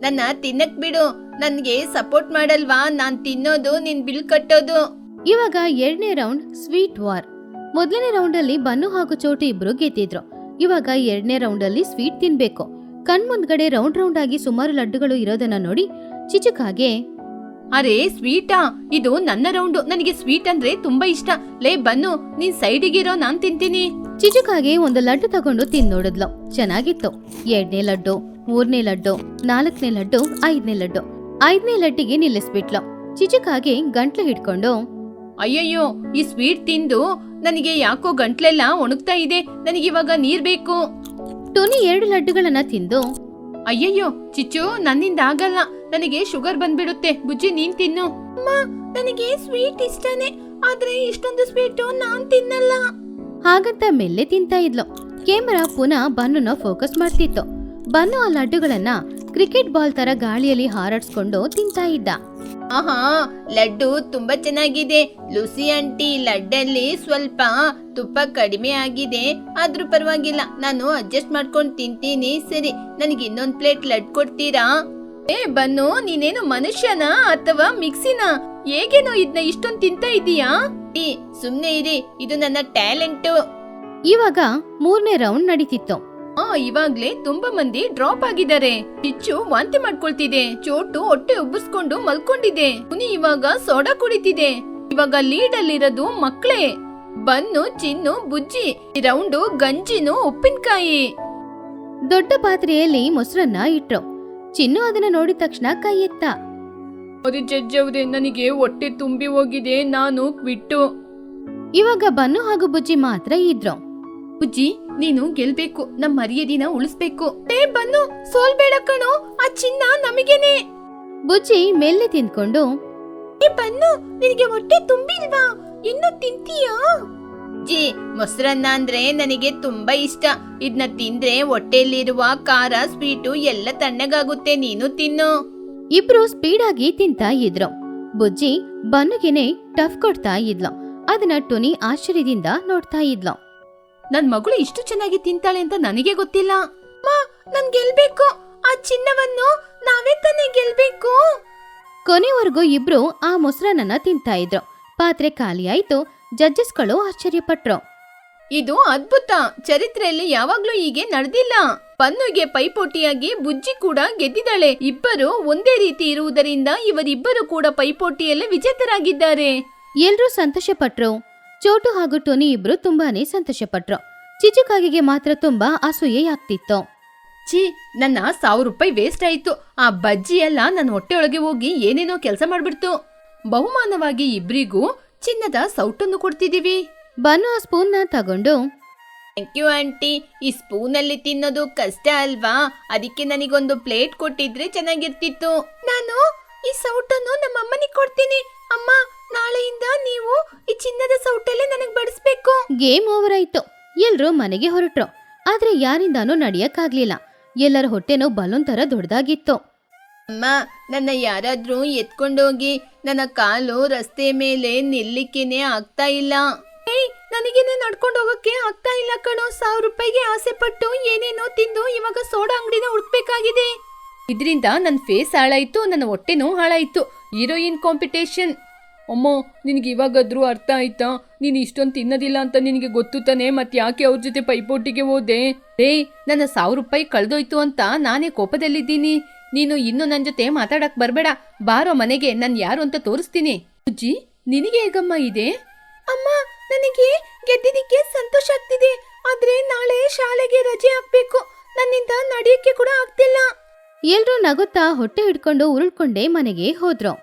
ನನ್ನ ತಿನ್ನಕ್ ಬಿಡು. ನನ್ಗೆ ಸಪೋರ್ಟ್ ಮಾಡಲ್ವಾ? ನಾನ್ ತಿನ್ನೋದು, ನಿನ್ ಬಿಲ್ ಕಟ್ಟೋದು. ಇವಾಗ 2ನೇ ರೌಂಡ್ ಸ್ವೀಟ್ ವಾರ್. ಮೊದಲನೇ ರೌಂಡ್ ಅಲ್ಲಿ ಬನ್ನು ಹಾಗೂ ಚೋಟು ಇಬ್ರು ಗೆದ್ದಿದ್ರು. ಇವಾಗ 2ನೇ ರೌಂಡ್ ಅಲ್ಲಿ ಸ್ವೀಟ್ ತಿನ್ಬೇಕು. ಕಣ್ಮುಂದ್ಗಡೆ ರೌಂಡ್ ರೌಂಡ್ ಆಗಿ ಸುಮಾರು ಲಡ್ಡುಗಳು ಇರೋದನ್ನ ನೋಡಿ ಚಿಚುಕಾಗೆ, ಅರೆ ಸ್ವೀಟಾ? ಇದು ನನ್ನ ರೌಂಡು. ನನಗೆ ಸ್ವೀಟ್ ಅಂದ್ರೆ ತುಂಬಾ ಇಷ್ಟ. ಲೇ ಬನ್ನು, ನೀನ್ ಸೈಡಿಗಿರೋ, ನಾನ್ ತಿಂತೀನಿ. ಚಿಚುಕಾಗೆ ಒಂದು ಲಡ್ಡು ತಗೊಂಡು ತಿಂದ್ ನೋಡಿದ್ಲು. ಚೆನ್ನಾಗಿತ್ತು. 2ನೇ ಲಡ್ಡು, 3ನೇ ಲಡ್ಡು, 4ನೇ ಲಡ್ಡು, 5ನೇ ಲಡ್ಡು. 5ನೇ ಲಡ್ಡಿಗೆ ನಿಲ್ಲಿಸ್ಬಿಟ್ಲು. ಚಿಚುಕಾಗೆ ಗಂಟ್ಲು ಹಿಡ್ಕೊಂಡು, ಅಯ್ಯಯ್ಯೋ, ಈ ಸ್ವೀಟ್ ತಿಂದು ನನಗೆ ಯಾಕೋ ಗಂಟ್ಲೆಲ್ಲ ಒಣಗ್ತಾ ಇದೆ. ನನಗಿವಾಗ ನೀರ್ ಬೇಕು. ಟೋನಿ 2 ಲಡ್ಡುಗಳನ್ನ ತಿಂದು, ಅಯ್ಯಯ್ಯೋ ಚಿಚ್ಚು, ನನ್ನಿಂದ ಆಗಲ್ಲ, ನನಗೆ ಶುಗರ್ ಬಂದ್ಬಿಡುತ್ತೆ. ಬುಜ್ಜಿ, ನೀನ್ ತಿನ್ನು. ಅಮ್ಮ, ನನಗೆ ಸ್ವೀಟ್ ಇಷ್ಟನೇ, ಆದ್ರೆ ಇಷ್ಟೊಂದು ಸ್ವೀಟ್ ನಾನ್ ತಿನ್ನಲ್ಲ. ಹಾಗಂತ ಮೆಲ್ಲೆ ತಿಂತಾ ಇದ್ಲು. ಕ್ಯಾಮೆರಾ ಪುನಃ ಬನ್ನನ್ನ ಫೋಕಸ್ ಮಾಡ್ತಿತ್ತು. ಬನ್ನು ಆ ಲಡ್ಡುಗಳನ್ನ ಕ್ರಿಕೆಟ್ ಬಾಲ್ ತರ ಗಾಳಿಯಲ್ಲಿ ಹಾರಾಡ್ಸ್ಕೊಂಡು ತಿಂತಾ ಇದ್ದ. ಆಹಾ, ಲಡ್ಡು ತುಂಬಾ ಚೆನ್ನಾಗಿದೆ. ಲೂಸಿ ಆಂಟಿ, ಲಡ್ಡಲ್ಲಿ ಸ್ವಲ್ಪ ತುಪ್ಪ ಕಡಿಮೆ ಆಗಿದೆ, ಆದ್ರೂ ಪರವಾಗಿಲ್ಲ, ನಾನು ಅಡ್ಜಸ್ಟ್ ಮಾಡ್ಕೊಂಡು ತಿಂತೀನಿ. ಸರಿ, ನನಗೆ ಇನ್ನೊಂದ್ ಪ್ಲೇಟ್ ಲಡ್ಡು ಕೊಡ್ತೀರಾ? ಏ ಬನ್ನು, ನೀನೇನು ಮನುಷ್ಯನಾ ಅಥವಾ ಮಿಕ್ಸಿನಾ? ಹೇಗೇನೋ ಇದನ್ನ ಇಷ್ಟೊಂದು ತಿಂತಾ ಇದೀಯಾ? ಸುಮ್ನೆ ಇರಿ, ಇದು ನನ್ನ ಟ್ಯಾಲೆಂಟ್. ಇವಾಗ 3ನೇ ರೌಂಡ್ ನಡೀತಿತ್ತು. ಇವಾಗ್ಲೇ ತುಂಬಾ ಮಂದಿ ಡ್ರಾಪ್ ಆಗಿದ್ದಾರೆ. ಚಿಚ್ಚು ವಾಂತಿ ಮಾಡ್ಕೊಳ್ತಿದೆ. ಚೋಟು ಹೊಟ್ಟೆ ಉಬ್ಬಿಸ್ಕೊಂಡು ಮಲ್ಕೊಂಡಿದೆ. ಮುನಿ ಇವಾಗ ಸೋಡಾ ಕುಡಿತಿದೆ. ಇವಾಗ ಲೀಡ್ ಅಲ್ಲಿರೋದು ಮಕ್ಳೇ. ಬನ್ನು, ಚಿನ್ನು, ಬುಜ್ಜಿ. ಈ ರೌಂಡು ಗಂಜಿನು ಉಪ್ಪಿನಕಾಯಿ. ದೊಡ್ಡ ಪಾತ್ರೆಯಲ್ಲಿ ಮೊಸರನ್ನ ಇಟ್ರು. ಚಿನ್ನು ಅದನ್ನ ನೋಡಿದ ತಕ್ಷಣ ಕೈ ಎತ್ತ. ಜಜ್ಜವ್ರೆ, ನನಗೆ ಹೊಟ್ಟೆ ತುಂಬಿ ಹೋಗಿದೆ, ನಾನು ಕ್ವಿಟ್ಟು. ಇವಾಗ ಬನ್ನು ಹಾಗೂ ಬುಜ್ಜಿ ಮಾತ್ರ ಇದ್ರು. ಬುಜ್ಜಿ, ನೀನು ಗೆಲ್ಬೇಕು, ನಮ್ ಮರ್ಯಾದಿನ ಉಳಿಸ್ಬೇಕು. ಬನ್ನು, ಸೋಲ್ಬೇಡ ಕಣೋ, ಆ ಚಿನ್ನ ನಮಗೇನೆ. ಬುಜ್ಜಿ ಮೆಲ್ಲೆ ತಿಂದ್ಕೊಂಡು, ಬನ್ನು, ನಿನಗೆ ಹೊಟ್ಟೆ ತುಂಬಿಲ್ವಾ? ಇನ್ನು ತಿಂತೀಯಾ? ಜಿ, ಮೊಸರನ್ನ ಅಂದ್ರೆ ನನಗೆ ತುಂಬಾ ಇಷ್ಟ. ಇದನ್ನ ತಿಂದ್ರೆ ಹೊಟ್ಟೆಯಲ್ಲಿರುವ ಖಾರ, ಸ್ವೀಟು ಎಲ್ಲ ತಣ್ಣಗಾಗುತ್ತೆ. ನೀನು ತಿನ್ನು. ಇಬ್ರು ಸ್ಪೀಡ್ ಆಗಿ ತಿಂತಾ ಇದ್ರು. ಬುಜ್ಜಿ ಬನ್ನುಗೆನೆ ಟಫ್ ಕೊಡ್ತಾ ಇದ್ಲು. ಅದನ್ನ ಟುನಿ ಆಶ್ಚರ್ಯದಿಂದ ನೋಡ್ತಾ ಇದ್ಲು. ನನ್ ಮಗಳು ಇಷ್ಟು ಚೆನ್ನಾಗಿ ತಿಂತಾಳೆ ಅಂತ ನನಗೆ ಗೊತ್ತಿಲ್ಲ. ನನ್ ಗೆಲ್ಬೇಕು, ಆ ಚಿನ್ನವನ್ನು ನಾವೇ ತಾನೇ ಗೆಲ್ಬೇಕು. ಕೊನೆವರೆಗೂ ಇಬ್ರು ಆ ಮೊಸರನ್ನ ತಿಂತಾ ಇದ್ರು. ಪಾತ್ರೆ ಖಾಲಿಯಾಯ್ತು. ಜಡ್ಜಸ್ಗಳು ಆಶ್ಚರ್ಯಪಟ್ರು. ಇದು ಅದ್ಭುತ. ಚರಿತ್ರೆಯಲ್ಲಿ ಯಾವಾಗ್ಲೂ ಹೀಗೆ ನಡೆದಿಲ್ಲ. ಪನ್ನುಗೆ ಪೈಪೋಟಿಯಾಗಿ ಬುಜ್ಜಿ ಕೂಡ ಗೆದ್ದಿದ್ದಾಳೆ. ಇಬ್ಬರು ಒಂದೇ ರೀತಿ ಇರುವುದರಿಂದ ಇವರಿಬ್ಬರು ಕೂಡ ಪೈಪೋಟಿಯಲ್ಲಿ ವಿಜೇತರಾಗಿದ್ದಾರೆ. ಎಲ್ರೂ ಸಂತೋಷಪಟ್ರು. ಚೋಟು ಹಾಗೂ ಟೋನಿ ಇಬ್ರು ತುಂಬಾನೇ ಸಂತೋಷಪಟ್ರು. ಚಿಚುಕಾಗಿಗೆ ಮಾತ್ರ ತುಂಬಾ ಅಸೂಯೆಯಾಗ್ತಿತ್ತು. ಛೀ, ನನ್ನ 1000 ರೂಪಾಯಿ ವೇಸ್ಟ್ ಆಯ್ತು. ಆ ಬಜ್ಜಿ ಎಲ್ಲ ನನ್ನ ಹೊಟ್ಟೆಯೊಳಗೆ ಹೋಗಿ ಏನೇನೋ ಕೆಲಸ ಮಾಡ್ಬಿಡ್ತು. ಬಹುಮಾನವಾಗಿ ಇಬ್ರಿಗೂ ಚಿನ್ನದ ಸೌಟನ್ನು ಕೊಡ್ತಿದೀವಿ. ಬನ್ನು ಆ ಸ್ಪೂನ್ನ ತಗೊಂಡು, ಥ್ಯಾಂಕ್ ಯು ಆಂಟಿ. ಈ ಸ್ಪೂನಲ್ಲಿ ತಿನ್ನೋದು ಕಷ್ಟ ಅಲ್ವಾ, ಅದಕ್ಕೆ ನನಗೊಂದು ಪ್ಲೇಟ್ ಕೊಟ್ಟಿದ್ರೆ ಚೆನ್ನಾಗಿರ್ತಿತ್ತು. ನಾನು ಈ ಸೌಟನ್ನು ನಮ್ಮ ಅಮ್ಮನಿಗೆ ಕೊಡ್ತೀನಿ. ಅಮ್ಮ, ನಾಳೆಯಿಂದ ನೀವು ಈ ಚಿನ್ನದ ಸೌಟಲ್ಲೇ ನನಗೆ ಬಡಿಸ್ಬೇಕು. ಗೇಮ್ ಓವರ್ ಆಯ್ತು. ಎಲ್ರೂ ಮನೆಗೆ ಹೊರಟ್ರು. ಆದ್ರೆ ಯಾರಿಂದಾನೂ ನಡಿಯಕ್ಕಾಗ್ಲಿಲ್ಲ. ಎಲ್ಲರ ಹೊಟ್ಟೆನೂ ಬಲೂನ್ ತರ ದೊಡ್ಡದಾಗಿತ್ತು. ಅಮ್ಮ, ನನ್ನ ಯಾರಾದ್ರೂ ಎತ್ಕೊಂಡೋಗಿ. ನನ್ನ ಕಾಲು ರಸ್ತೆ ಮೇಲೆ ನಿಲ್ಲಿಕ್ಕೇನೆ ಆಗ್ತಾ ಇಲ್ಲ. ನನಗೇನೆ ನಡ್ಕೊಂಡು ಹೋಗಕ್ಕೆ ಆಗ್ತಾ ಇಲ್ಲ ಕಣೋ. 1000 ರೂಪಾಯಿಗೆ ಆಸೆ ಪಟ್ಟು ಏನೇನೋ ತಿಂದು ಇವಾಗ ಸೋಡಾ ಅಂಗಡಿನ ಹುಡುಕ್ಬೇಕಾಗಿದೆ. ಇದರಿಂದ ನನ್ನ ಫೇಸ್ ಹಾಳಾಯ್ತು, ನನ್ನ ಹೊಟ್ಟೆನೂ ಹಾಳಾಯ್ತು. Heroine competition. ಅಮ್ಮ, ನಿನಗೆ ಇವಾಗಾದ್ರೂ ಅರ್ಥ ಆಯ್ತಾ? ನೀನು ಇಷ್ಟೊಂದು ತಿನ್ನೋದಿಲ್ಲ ಅಂತ ನಿನಗೆ ಗೊತ್ತು ತಾನೆ, ಮತ್ತೆ ಯಾಕೆ ಅವ್ರ ಜೊತೆ ಪೈಪೋಟಿಗೆ ಹೋದೆ? ನನ್ನ 1000 ರೂಪಾಯಿ ಕಳೆದೋಯ್ತು ಅಂತ ನಾನೇ ಕೋಪದಲ್ಲಿದ್ದೀನಿ. ನೀನು ಇನ್ನು ನನ್ನ ಜೊತೆ ಮಾತಾಡಕ್ ಬರ್ಬೇಡ. ಬಾರೋ ಮನೆಗೆ, ನಾನು ಯಾರು ಅಂತ ತೋರಿಸ್ತೀನಿ. ಅಜ್ಜಿ, ನಿನಗೆ ಹೇಗಮ್ಮ ಇದೆ? ಅಮ್ಮ, ನನಗೆ ಗೆದ್ದಿದ್ದಕ್ಕೆ ಸಂತೋಷ ಆಗ್ತಿದೆ. ಆದ್ರೆ ನಾಳೆ ಶಾಲೆಗೆ ರಜೆ ಹಾಕ್ಬೇಕು. ನನ್ನಿಂದ ನಡೆಯಕ್ಕೆ ಕೂಡ ಆಗ್ತಿಲ್ಲ. ಎಲ್ರೂ ನಗುತ್ತಾ ಹೊಟ್ಟೆ ಹಿಡ್ಕೊಂಡು ಉರುಳ್ಕೊಂಡೇ ಮನೆಗೆ ಹೋದ್ರು.